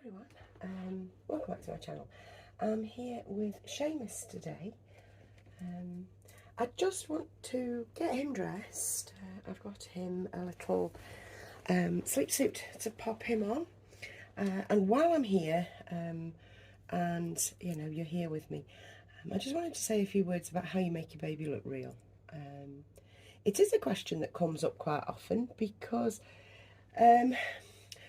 everyone, welcome back to my channel. I'm here with Seamus today. I just want to get him dressed. I've got him a little sleep suit to pop him on, and while I'm here and you know you're here with me, I just wanted to say a few words about how you make your baby look real. It is a question that comes up quite often because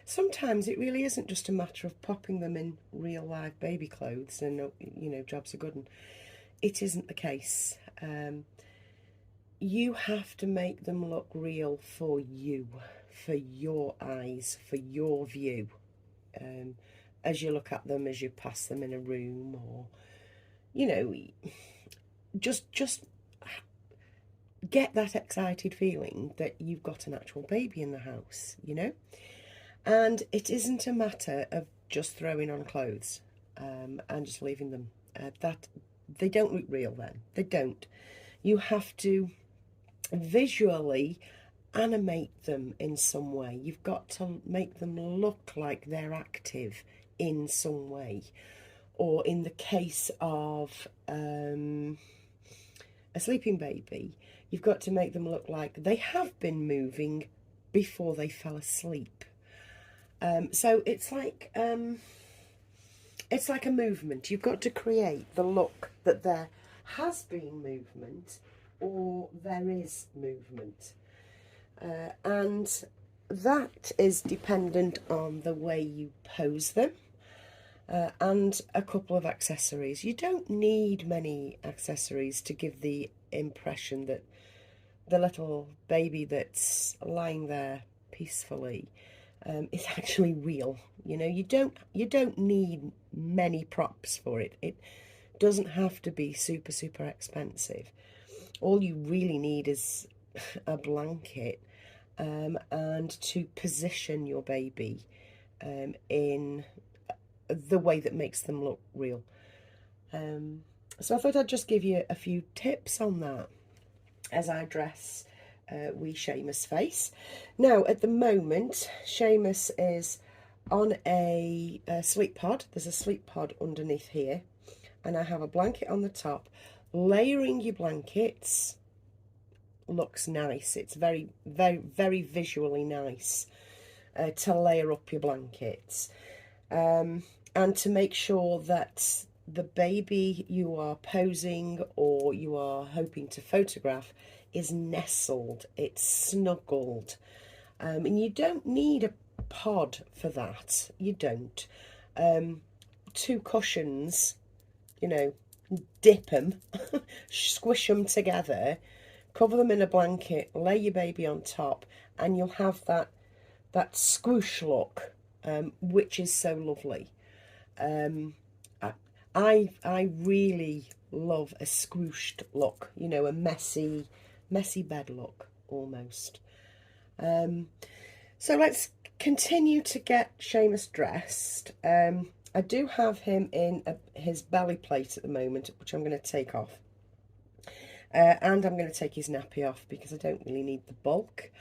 sometimes it really isn't just a matter of popping them in real live baby clothes and, you know, jobs are good. And it isn't the case. You have to make them look real for you, for your eyes, for your view. As you look at them, as you pass them in a room, or, you know, just get that excited feeling that you've got an actual baby in the house, you know. And it isn't a matter of just throwing on clothes and just leaving them. That they don't look real then. They don't. You have to visually animate them in some way. You've got to make them look like they're active in some way. Or in the case of a sleeping baby, you've got to make them look like they have been moving before they fell asleep. So it's like a movement. You've got to create the look that there has been movement or there is movement. And that is dependent on the way you pose them and a couple of accessories. You don't need many accessories to give the impression that the little baby that's lying there peacefully is actually real. You know, you don't need many props for it. It doesn't have to be super expensive. All you really need is a blanket and to position your baby in the way that makes them look real. So I thought I'd just give you a few tips on that as I dress wee Seamus' face. Now, at the moment, Seamus is on a sleep pod. There's a sleep pod underneath here, and I have a blanket on the top. Layering your blankets looks nice. It's very visually nice to layer up your blankets and to make sure that the baby you are posing or you are hoping to photograph is nestled, it's snuggled, and you don't need a pod for that. You don't. 2 cushions, you know, dip them, squish them together, cover them in a blanket, lay your baby on top, and you'll have that squoosh look, which is so lovely. I really love a squooshed look, you know, a messy bed look almost. So let's continue to get Seamus dressed. I do have him in his belly plate at the moment, which I'm going to take off. And I'm going to take his nappy off because I don't really need the bulk.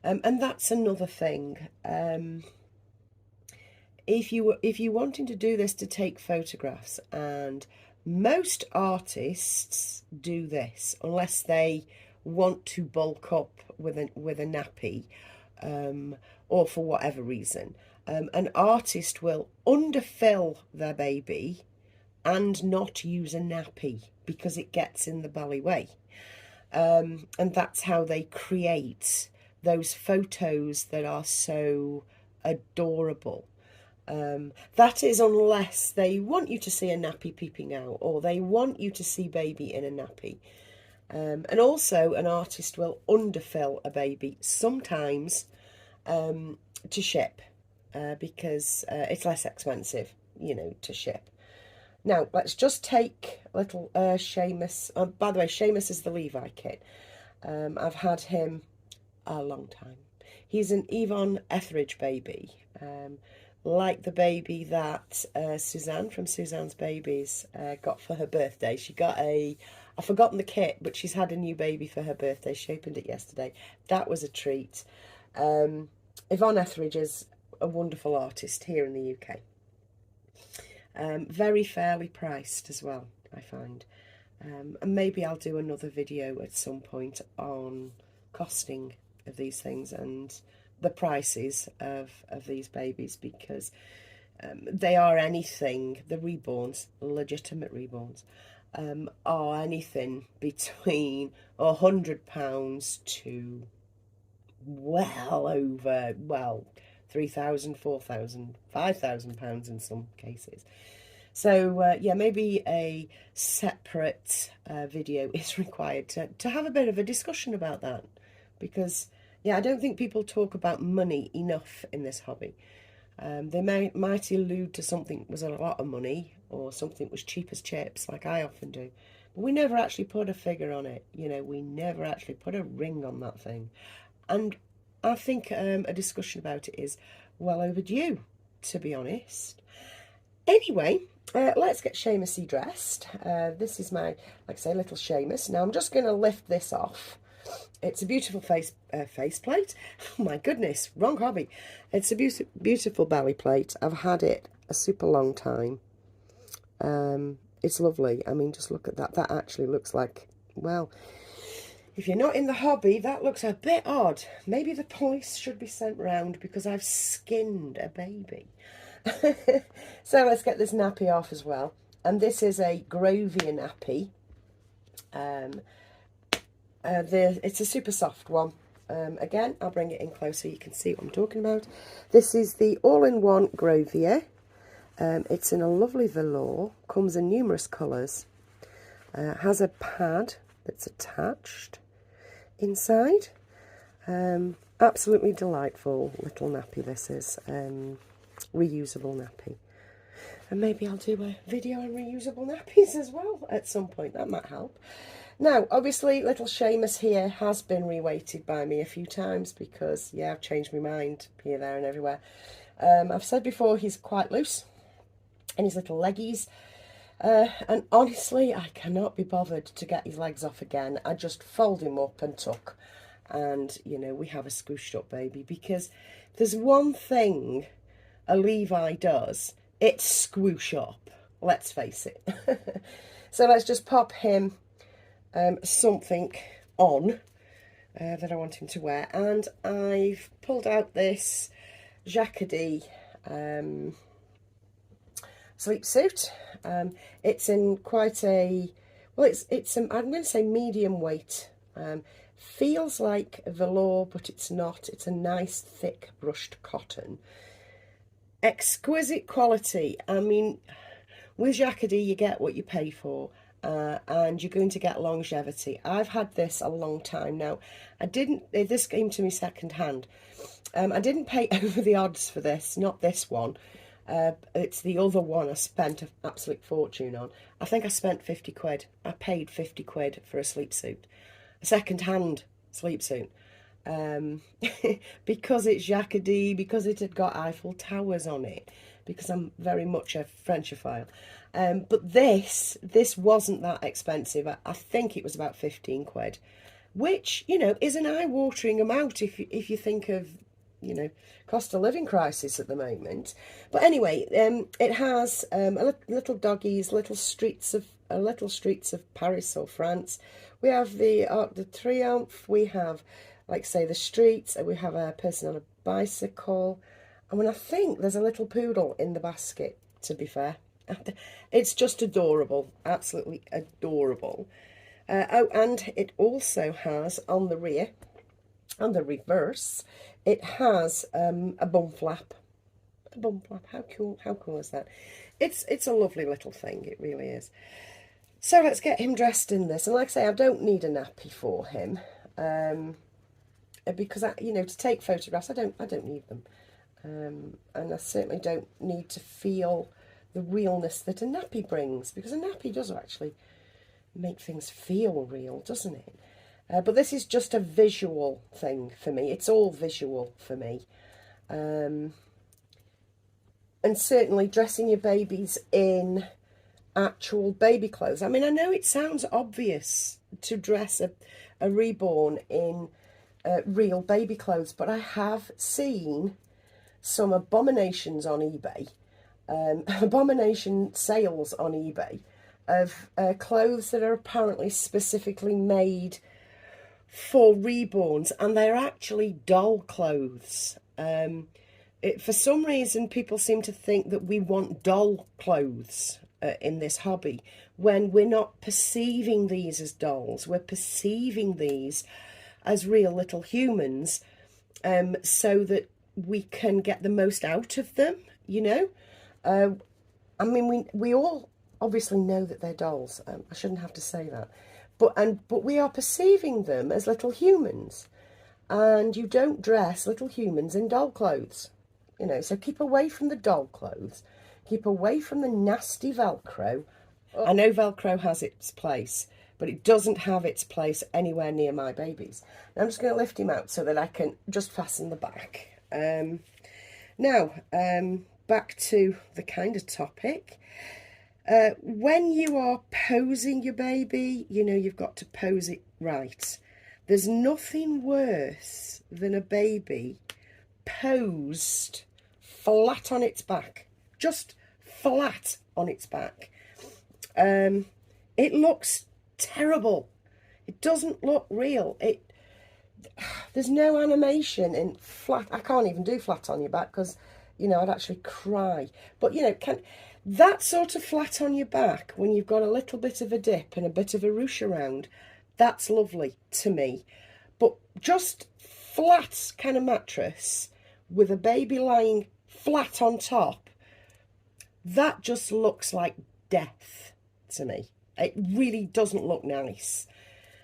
And that's another thing. If you're wanting to do this to take photographs, and most artists do this unless they want to bulk up with a nappy, or for whatever reason, an artist will underfill their baby and not use a nappy because it gets in the belly way, and that's how they create those photos that are so adorable. That is unless they want you to see a nappy peeping out, or they want you to see baby in a nappy. And also an artist will underfill a baby sometimes to ship because it's less expensive, you know, to ship. Now, let's just take little Seamus. By the way, Seamus is the Levi kit. I've had him a long time. He's an Yvonne Etheridge baby. Like the baby that Suzanne from Suzanne's Babies got for her birthday. She got I've forgotten the kit, but she's had a new baby for her birthday. She opened it yesterday. That was a treat. Yvonne Etheridge is a wonderful artist here in the UK. Very fairly priced as well, I find. And maybe I'll do another video at some point on costing of these things and the prices of these babies, because they are anything, the reborns, legitimate reborns, are anything between £100 to well over, well, £3,000, £4,000, £5,000 in some cases. So yeah, maybe a separate video is required to have a bit of a discussion about that, because yeah, I don't think people talk about money enough in this hobby. They might allude to something was a lot of money or something was cheap as chips, like I often do, but we never actually put a figure on it. You know, we never actually put a ring on that thing, and I think a discussion about it is well overdue, to be honest. Anyway, let's get Seamusy dressed. This is my, like I say, little Seamus. Now I'm just going to lift this off. It's a beautiful faceplate. Oh my goodness, wrong hobby. It's a beautiful belly plate. I've had it a super long time. It's lovely. I mean, just look at that. That actually looks like, well, if you're not in the hobby, that looks a bit odd. Maybe the police should be sent round because I've skinned a baby. So let's get this nappy off as well. And this is a Grovia nappy. It's a super soft one. Again, I'll bring it in close so you can see what I'm talking about. This is the all-in-one Grovia. It's in a lovely velour, comes in numerous colours, has a pad that's attached inside. Absolutely delightful little nappy this is, reusable nappy. And maybe I'll do a video on reusable nappies as well at some point, that might help. Now, obviously, little Seamus here has been reweighted by me a few times because, yeah, I've changed my mind here, there and everywhere. I've said before, he's quite loose in his little leggies. And honestly, I cannot be bothered to get his legs off again. I just fold him up and tuck. And, you know, we have a squished up baby, because there's one thing a Levi does, it's squoosh up, let's face it. So let's just pop him something on that I want him to wear. And I've pulled out this Jacquardie sleep suit. It's in quite a, well, it's I'm going to say medium weight. Feels like a velour, but it's not. It's a nice thick brushed cotton. Exquisite quality. I mean, with Jacquardie you get what you pay for, and you're going to get longevity. I've had this a long time now. This came to me second hand. I didn't pay over the odds for this, not this one. It's the other one I spent an absolute fortune on. I think I spent 50 quid. I paid 50 quid for a sleep suit, a second hand sleep suit. Because it's Jacquardie, because it had got Eiffel Towers on it, because I'm very much a Frenchophile. But this wasn't that expensive. I think it was about 15 quid, which, you know, is an eye-watering amount if you think of, you know, cost of living crisis at the moment. But anyway, it has little doggies, little streets of Paris or France. We have the Arc de Triomphe. We have, like say, the streets. We have a person on a bicycle. And I think there's a little poodle in the basket, to be fair. It's just adorable, absolutely adorable. Oh, and it also has on the rear, on the reverse, it has a bum flap. A bum flap, how cool is that? It's a lovely little thing, it really is. So let's get him dressed in this. And like I say, I don't need a nappy for him, because you know, to take photographs, I don't need them. And I certainly don't need to feel the realness that a nappy brings, because a nappy does actually make things feel real, doesn't it? But this is just a visual thing for me. It's all visual for me. And certainly dressing your babies in actual baby clothes. I mean, I know it sounds obvious to dress a reborn in real baby clothes, but I have seen some abominations on eBay abomination sales on eBay of clothes that are apparently specifically made for reborns, and they're actually doll clothes. For some reason, people seem to think that we want doll clothes in this hobby, when we're not perceiving these as dolls. We're perceiving these as real little humans, so that we can get the most out of them, you know. I mean, we all obviously know that they're dolls. I shouldn't have to say that. But we are perceiving them as little humans. And you don't dress little humans in doll clothes. You know, so keep away from the doll clothes. Keep away from the nasty Velcro. I know Velcro has its place, but it doesn't have its place anywhere near my babies. Now I'm just going to lift him out so that I can just fasten the back. Now, back to the kind of topic. When you are posing your baby, you know, you've got to pose it right. There's nothing worse than a baby posed flat on its back. Just flat on its back. It looks terrible. It doesn't look real. There's no animation in flat. I can't even do flat on your back because, you know, I'd actually cry. But, you know, that sort of flat on your back, when you've got a little bit of a dip and a bit of a ruche around, that's lovely to me. But just flat kind of mattress with a baby lying flat on top, that just looks like death to me. It really doesn't look nice.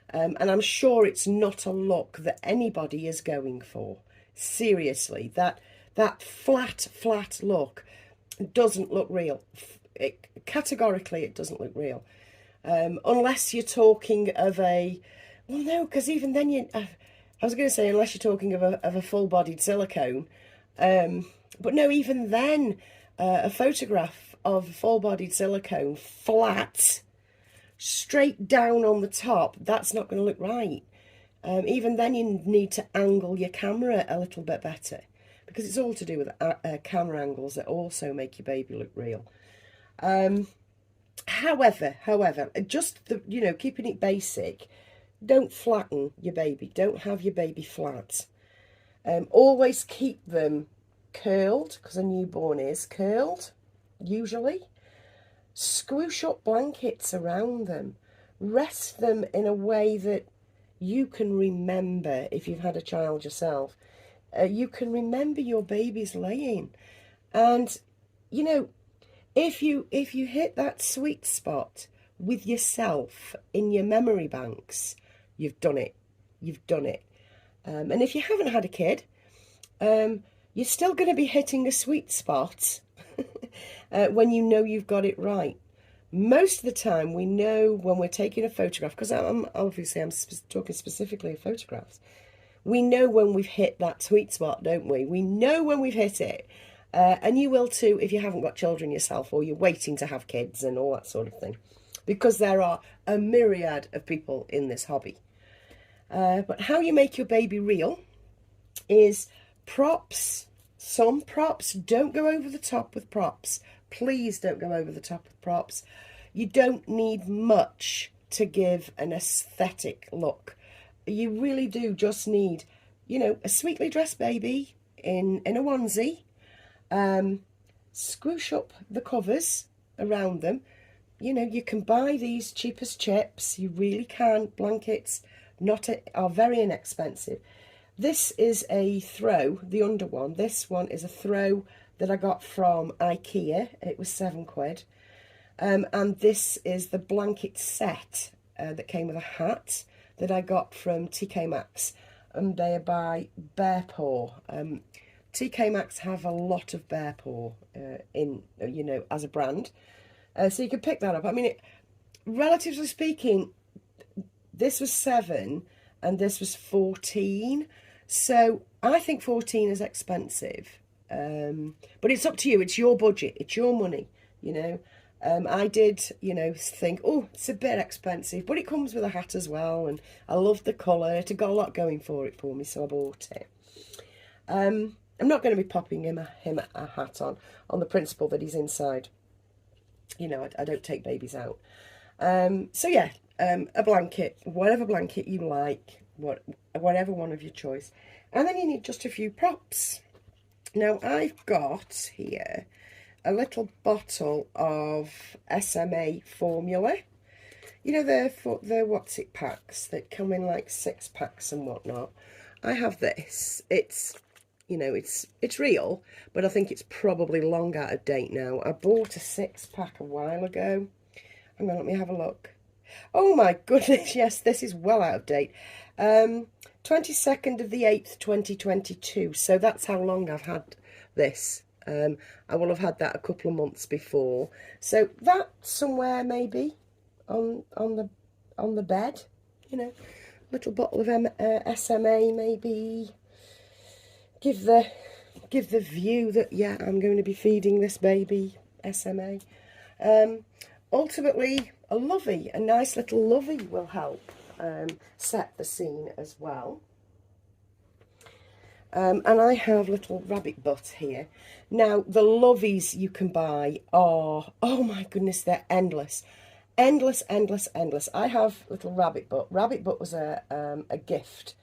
And I'm sure it's not a look that anybody is going for. Seriously, that flat look doesn't look real. Categorically, it doesn't look real. Unless you're talking of a... Well, no, because even then I was going to say, unless you're talking of a full-bodied silicone. But no, even then, a photograph of full-bodied silicone, flat, straight down on the top, that's not going to look right. Even then, you need to angle your camera a little bit better, because it's all to do with camera angles that also make your baby look real. However, just keeping it basic, don't flatten your baby. Don't have your baby flat. Always keep them curled, because a newborn is curled, usually. Squish up blankets around them. Rest them in a way that you can remember. If you've had a child yourself, you can remember your baby's laying. And, you know, if you hit that sweet spot with yourself in your memory banks, you've done it. You've done it. And if you haven't had a kid, you're still going to be hitting a sweet spot when you know you've got it right. Most of the time, we know when we're taking a photograph, because I'm talking specifically of photographs. We know when we've hit that sweet spot, don't we? We know when we've hit it. And you will too if you haven't got children yourself, or you're waiting to have kids and all that sort of thing. Because there are a myriad of people in this hobby. But how you make your baby real is props. Some props. Don't go over the top with props. Please don't go over the top with props. You don't need much to give an aesthetic look. You really do just need, you know, a sweetly dressed baby in a onesie. Squish up the covers around them. You know, you can buy these cheap as chips. You really can. Blankets are very inexpensive. This is a throw, the under one. This one is a throw that I got from IKEA. It was £7. And this is the blanket set that came with a hat that I got from TK Maxx. And they are by Bear Paw. TK Maxx have a lot of Bear Paw as a brand. So you can pick that up. I mean, relatively speaking, this was 7 and this was 14. So I think 14 is expensive. But it's up to you. It's your budget. It's your money, you know. I did, think, oh, it's a bit expensive, but it comes with a hat as well. And I love the colour. It got a lot going for me, so I bought it. I'm not going to be popping him a hat on the principle that he's inside. You know, I don't take babies out. So yeah, a blanket, whatever blanket you like, whatever one of your choice. And then you need just a few props. Now I've got here a little bottle of SMA formula. You know, the what's it packs that come in like 6 packs and whatnot. I have this. It's, you know, it's real, but I think it's probably long out of date now. I bought a 6-pack a while ago. Hang on, let me have a look. Oh my goodness, yes, this is well out of date. 22nd of the 8th, 2022. So that's how long I've had this. I will have had that a couple of months before. So that somewhere maybe on the bed, you know, little bottle of SMA maybe. Give the view that, yeah, I'm going to be feeding this baby SMA. Ultimately, a nice little lovey will help set the scene as well. And I have little rabbit butt here. Now, the loveys you can buy are, oh my goodness, they're endless. Endless. I have little rabbit butt. Rabbit butt was a gift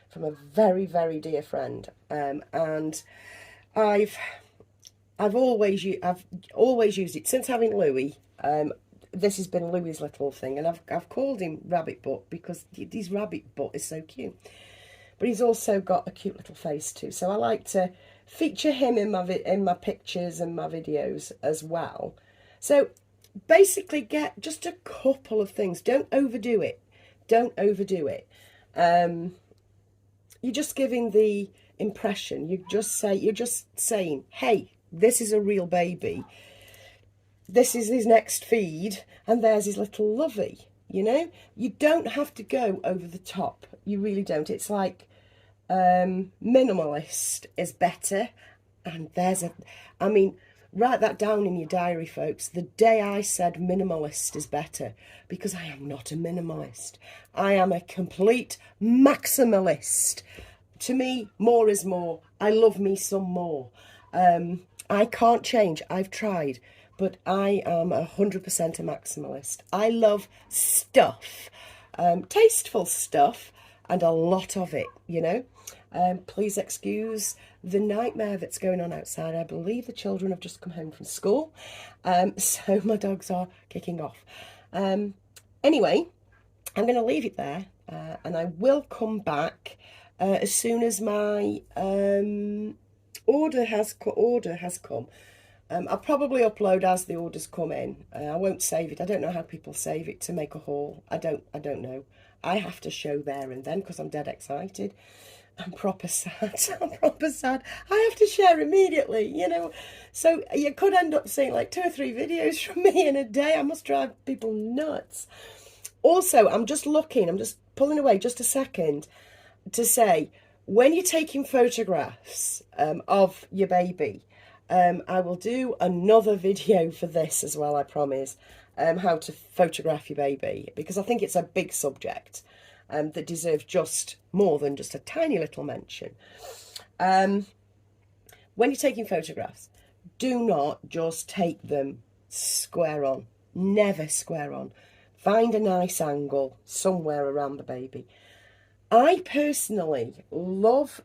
from a very, very dear friend. And I've always used it since having Louis. This has been Louis's little thing, and I've called him Rabbit Butt because his rabbit butt is so cute. But he's also got a cute little face too, so I like to feature him in my pictures and my videos as well. So basically, get just a couple of things. Don't overdo it. You're just giving the impression. You're just saying, hey, this is a real baby. This is his next feed, and there's his little lovey. You know, you don't have to go over the top. You really don't. It's like minimalist is better. And write that down in your diary, folks. The day I said minimalist is better, because I am not a minimalist. I am a complete maximalist. To me, more is more. I love me some more. I can't change. I've tried. But I am 100% a maximalist. I love stuff, tasteful stuff, and a lot of it, you know. Please excuse the nightmare that's going on outside. I believe the children have just come home from school, so my dogs are kicking off. Anyway, I'm going to leave it there, and I will come back as soon as my order has come. I'll probably upload as the orders come in. I won't save it. I don't know how people save it to make a haul. I don't know. I have to show there and then because I'm dead excited. I'm proper sad. I have to share immediately, you know. So you could end up seeing like 2 or 3 videos from me in a day. I must drive people nuts. Also, I'm just pulling away just a second to say, when you're taking photographs of your baby, I will do another video for this as well, I promise, how to photograph your baby, because I think it's a big subject that deserves just more than just a tiny little mention. When you're taking photographs, do not just take them square on. Never square on. Find a nice angle somewhere around the baby. I personally love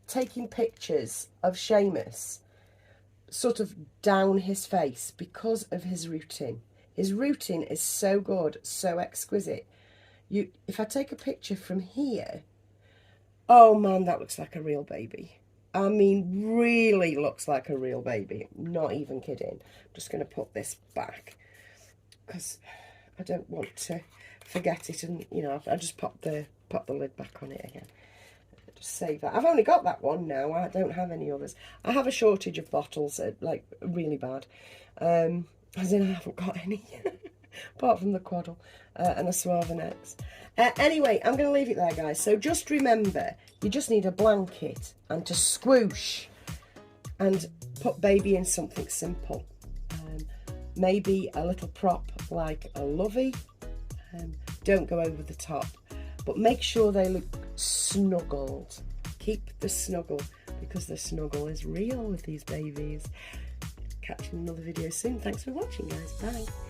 taking pictures of Seamus sort of down his face because of his rooting. His rooting is so good, so exquisite. If I take a picture from here, oh man, that looks like a real baby. I mean, really looks like a real baby. Not even kidding. I'm just going to put this back because I don't want to forget it, and you know, I just pop the lid back on it again. Just save that. I've only got that one now. I don't have any others. I have a shortage of bottles, like really bad. As in, I haven't got any apart from the Quaddle and a Suavenex. Anyway, I'm going to leave it there, guys. So just remember, you just need a blanket and to squoosh and put baby in something simple. Maybe a little prop like a lovey. Don't go over the top, but make sure they look snuggled. Keep the snuggle. because the snuggle is real with these babies. Catch you in another video soon. Thanks for watching, guys. Bye.